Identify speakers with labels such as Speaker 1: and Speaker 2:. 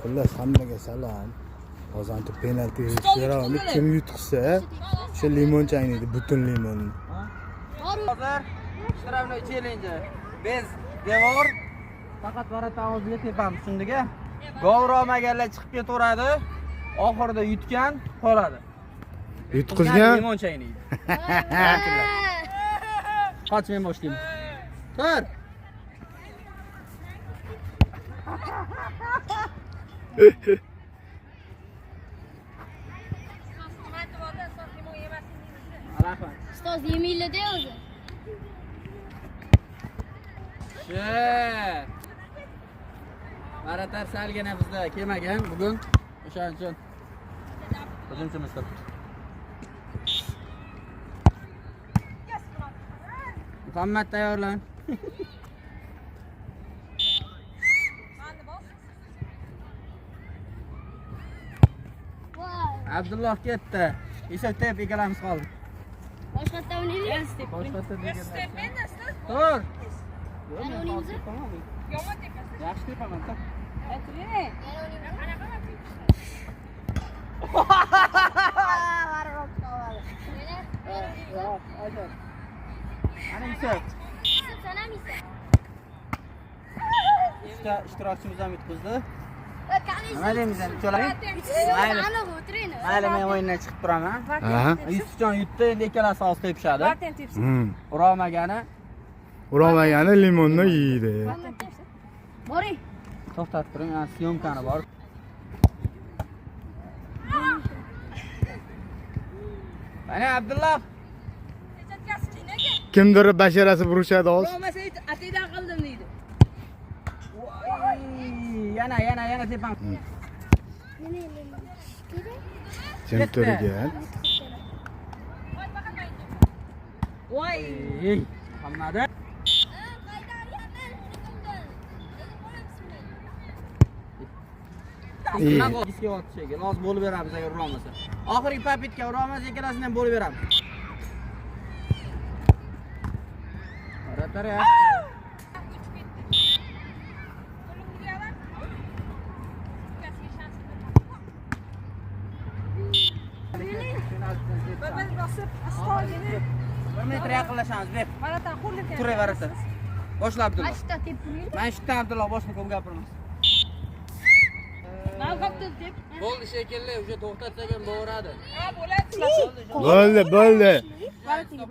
Speaker 1: Xullas hammaga salom. Hozir penalti yutishlarni kim yutqizsa, o'sha limon chaynaydi, butun limon.
Speaker 2: Hozir ishtirokchi challenge. Biz devor faqat varatamizni tepamiz, shundiga gol olmaganlar chiqib ketaveradi. Oxirida yutgan qoladi.
Speaker 1: Yutqizgan
Speaker 2: limon chaynaydi. Qach men boshlayman. Tur.
Speaker 3: Ustoz yemaydi o'zi.
Speaker 2: Maratar salgina bizda kelmagan bugun. O'shaning uchun hujumchimiz turibdi. Muhammad tayyorlan. Abdulloh ketdi. Esa tep ikkalamiz qoldik.
Speaker 3: Boshqatda o'ynaylik.
Speaker 2: Boshqatda degan. Tur.
Speaker 3: O'ynaymiz.
Speaker 2: Yaxshi tepaman, tur. Ana Yusuf. İştirakçımız ham yutqizdi. Nima deymiz endi cho'laring? Mayli, men o'yindan chiqib turaman. Yusufjon yutdi, endi ikkalasi og'iz tepishadi.
Speaker 1: Urolmagani limonni yeydi.
Speaker 3: Boring.
Speaker 2: To'xtatib turing, mana syomkani bor. Mana Abdulloh.
Speaker 1: Kimdir basharasi burishadi hozir.
Speaker 4: Olmasa atidan qildim deydi.
Speaker 2: Yana tepam.
Speaker 1: Jim turgan.
Speaker 4: Voy.
Speaker 2: Hammada. Hozir bo'lib beramiz agar urolmasa. Oxirgi papitga urolmasa, ikkalasini ham bo'lib beramiz. Maratar yaxshi.
Speaker 4: Bir bosib, astag'ini.
Speaker 2: 1 metr yaqinlashamiz, ber.
Speaker 4: Varatan qo'lga.
Speaker 2: Turay varatan. Boshla Abdulloh.
Speaker 3: Ashta tep turing.
Speaker 2: Men shitdan Abdulloh boshqa ko'p gapirmas.
Speaker 4: Men qopdim deb.
Speaker 2: Bo'ldi shekilli, o'sha to'xtatsak ham bo'veradi.
Speaker 4: Ha, bo'ladi.
Speaker 1: Bo'ldi.
Speaker 4: Varatan.